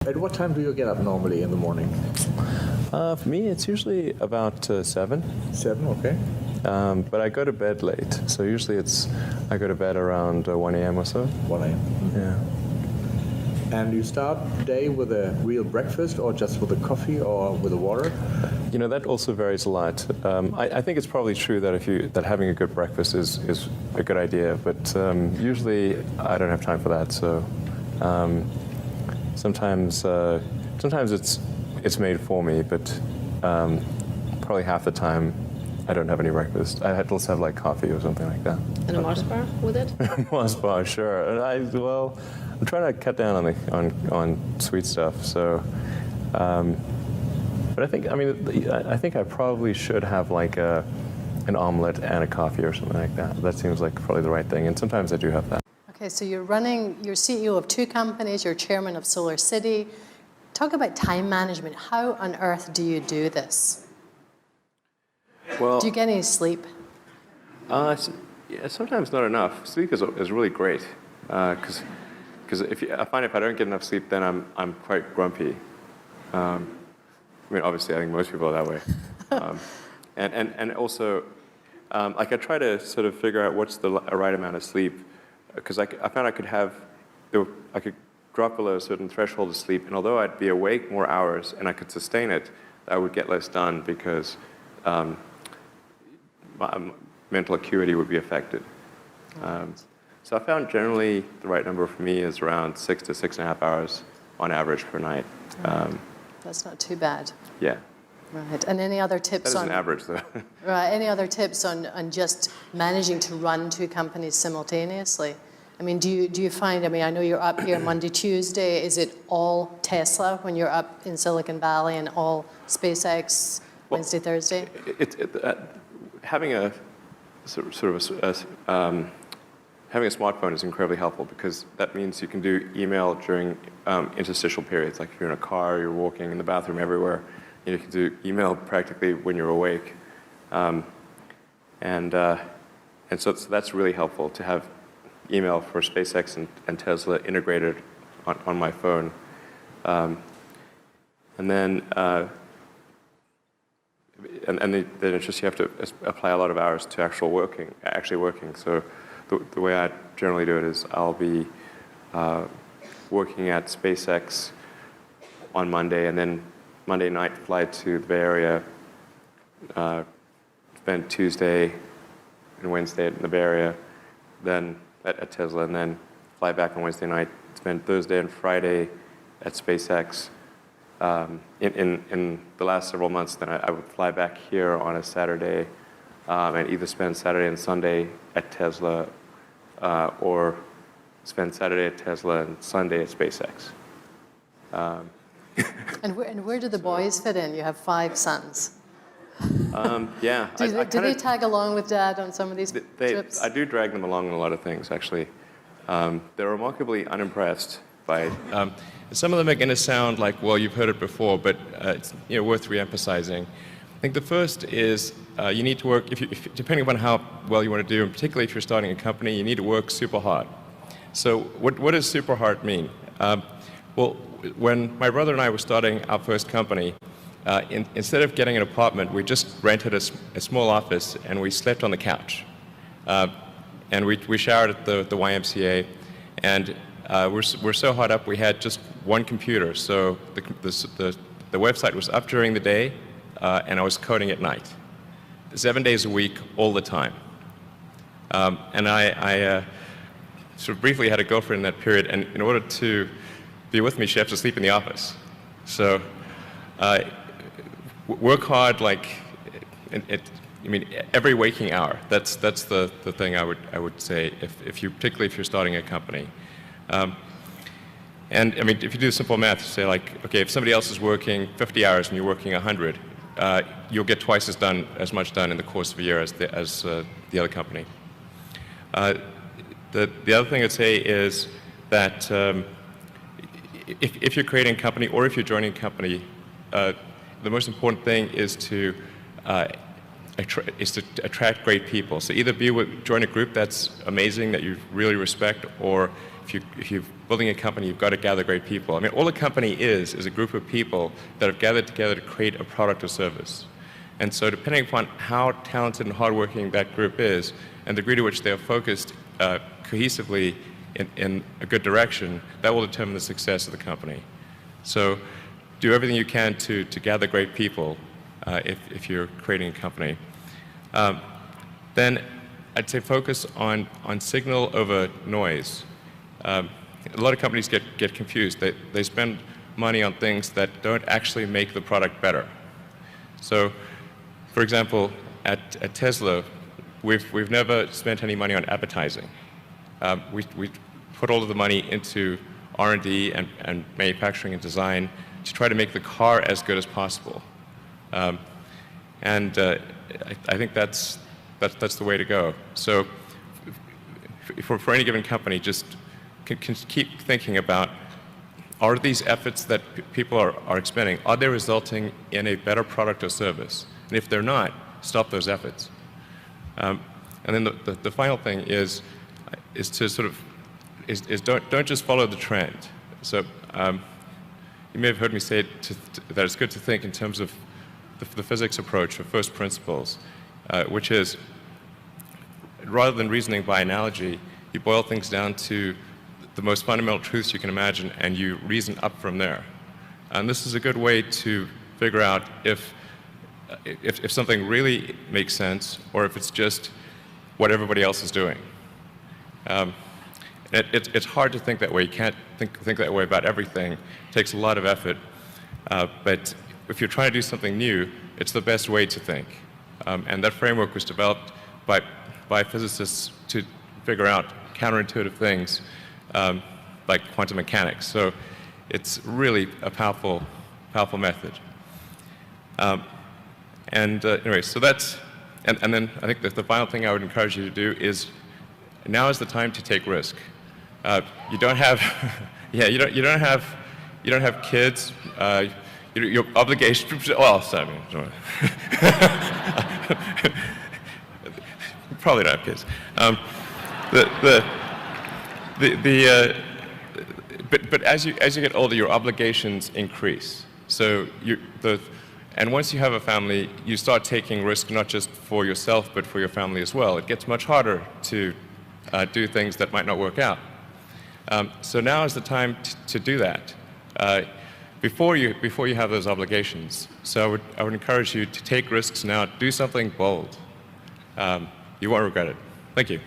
At what time do you get up normally in the morning? For me, it's usually about 7. 7, okay. But I go to bed late, so usually I go to bed around 1 a.m. or so. 1 a.m. Yeah. And you start the day with a real breakfast, or just with a coffee, or with a water? You know, that also varies a lot. I think it's probably true that having a good breakfast is a good idea, but usually I don't have time for that. So sometimes it's made for me, but probably half the time I don't have any breakfast. I had to have like coffee or something like that. And a Mars bar with it? Mars bar, sure. And I'm trying to cut down on sweet stuff. So, but I think I probably should have like an omelet and a coffee or something like that. That seems like probably the right thing. And sometimes I do have that. Okay, so you're CEO of 2 companies, you're chairman of Solar City. Talk about time management. How on earth do you do this? Well, do you get any sleep? Yeah, sometimes not enough. Sleep is really great, because I find if I don't get enough sleep, then I'm quite grumpy. I mean, obviously, I think most people are that way. And also, like I try to sort of figure out what's the right amount of sleep, because I found I could drop below a certain threshold of sleep, and although I'd be awake more hours and I could sustain it, I would get less done because my mental acuity would be affected. So I found generally the right number for me is around 6 to 6.5 hours on average per night. That's not too bad. Yeah. Right. And any other tips on... That is an average, though. Right. Any other tips on just managing to run 2 companies simultaneously? I mean, do you find, I mean, I know you're up here Monday, Tuesday. Is it all Tesla when you're up in Silicon Valley and all SpaceX Wednesday, Thursday? Having a having a smartphone is incredibly helpful, because that means you can do email during interstitial periods, like if you're in a car, you're walking in the bathroom, everywhere. You can do email practically when you're awake, and so that's really helpful to have email for SpaceX and Tesla integrated on my phone, and then. And then it's just you have to apply a lot of hours to actually working. So the way I generally do it is I'll be working at SpaceX on Monday, and then Monday night fly to the Bay Area, spend Tuesday and Wednesday in the Bay Area, then at Tesla, and then fly back on Wednesday night, spend Thursday and Friday at SpaceX. In the last several months, then I would fly back here on a Saturday and either spend Saturday and Sunday at Tesla or spend Saturday at Tesla and Sunday at SpaceX. And where do the boys fit in? You have 5 sons. Yeah. Do they tag along with Dad on some of these trips? I do drag them along in a lot of things, actually. They're remarkably unimpressed by... some of them are going to sound like, well, you've heard it before, but it's worth re-emphasizing. I think the first is you need to work, depending upon how well you want to do, and particularly if you're starting a company, you need to work super hard. So what does super hard mean? Well, when my brother and I were starting our first company, instead of getting an apartment, we just rented a small office and we slept on the couch. And we showered at the YMCA, and we're so hot up we had just one computer, so the website was up during the day, and I was coding at night, 7 days a week, all the time. And I sort of briefly had a girlfriend in that period, and in order to be with me, she had to sleep in the office. So work hard, like every waking hour. That's the thing I would say particularly if you're starting a company. And I mean, if you do simple math, say like, okay, if somebody else is working 50 hours and you're working 100, you'll get twice as much done in the course of a year as the other company. The other thing I'd say is that if you're creating a company or if you're joining a company, the most important thing is to is to attract great people. So either join a group that's amazing, that you really respect, or if you're building a company, you've got to gather great people. I mean, all a company is a group of people that have gathered together to create a product or service. And so depending upon how talented and hardworking that group is, and the degree to which they are focused cohesively in a good direction, that will determine the success of the company. So do everything you can to gather great people if you're creating a company. Then I'd say focus on signal over noise. A lot of companies get confused. They spend money on things that don't actually make the product better. So, for example, at Tesla, we've never spent any money on advertising. We put all of the money into R&D and manufacturing and design to try to make the car as good as possible. I think that's the way to go. So for any given company, just can keep thinking about, are these efforts that people are expending, are they resulting in a better product or service? And if they're not, stop those efforts. And then the final thing is to sort of don't just follow the trend. So you may have heard me say that it's good to think in terms of the physics approach of first principles, which is, rather than reasoning by analogy, you boil things down to the most fundamental truths you can imagine, and you reason up from there. And this is a good way to figure out if something really makes sense, or if it's just what everybody else is doing. It's hard to think that way. You can't think that way about everything. It takes a lot of effort. But if you're trying to do something new, it's the best way to think. And that framework was developed by physicists to figure out counterintuitive things like quantum mechanics. So it's really a powerful method. Anyway, so that's, and then I think that the final thing I would encourage you to do is, now is the time to take risk. You don't have, you don't have kids. Your obligation. Well, sorry, probably don't have kids. But as you get older, your obligations increase. So and once you have a family, you start taking risk not just for yourself, but for your family as well. It gets much harder to do things that might not work out. So now is the time to do that before you have those obligations. So I would encourage you to take risks now. Do something bold. You won't regret it. Thank you.